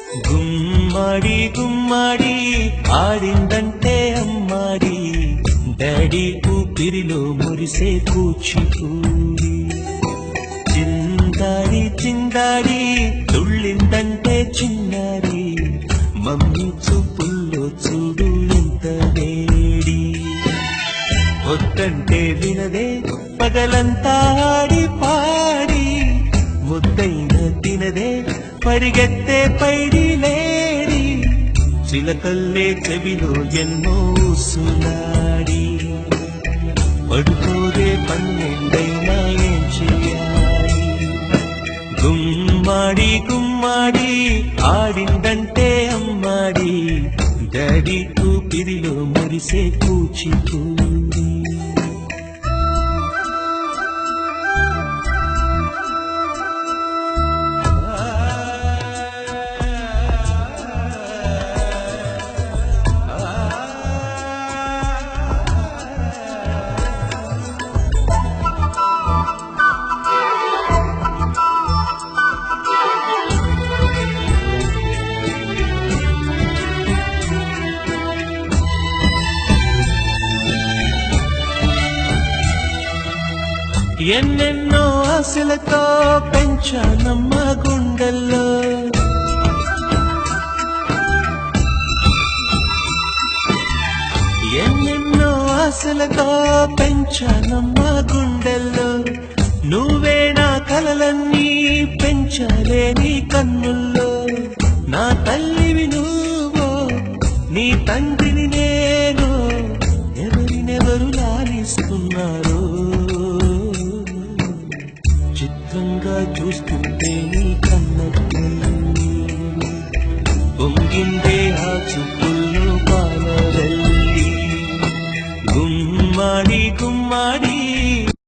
గుమ్మడి గుమ్మడి ఆడిందంటే అమ్మాడి daddy ఊపిరిలో మురిసే కూచిపూడి చిందాడి చిందాడి తుళ్ళిందంటే చిన్నారి మమ్మీ చూపుల్లో చూడు ఎంత వేడి వద్దంటే వినదే పగలంతా ఆడి పాడి ముద్దైన తినదే పరిగెత్తే పైడి లేడి చిలకల్లే చెవిలో ఎన్నో సులాడి పడుకోదే పన్నెండైనా ఏం చెయ్యాలి గుమ్మాడి గుమ్మాడి ఆడిందంటే అమ్మాడి డాడీ ఊపిరిలో మురిసే కూచిపూడి ఎన్నెన్నో ఆశలతో పెంచానమ్మ గుండెల్లో ఎన్నెన్నో ఆశలతో పెంచానమ్మ గుండెల్లో నువ్వే నా కలలన్నీ పెంచాలే నీ కన్నుల్లో నా తల్లివి నువ్వో నీ తండ్రిని నేను ఎవరినెవరు లాలిస్తున్నారో చిత్రంగా చూస్తుంటే నీ కన్నట్టు పొంగిందే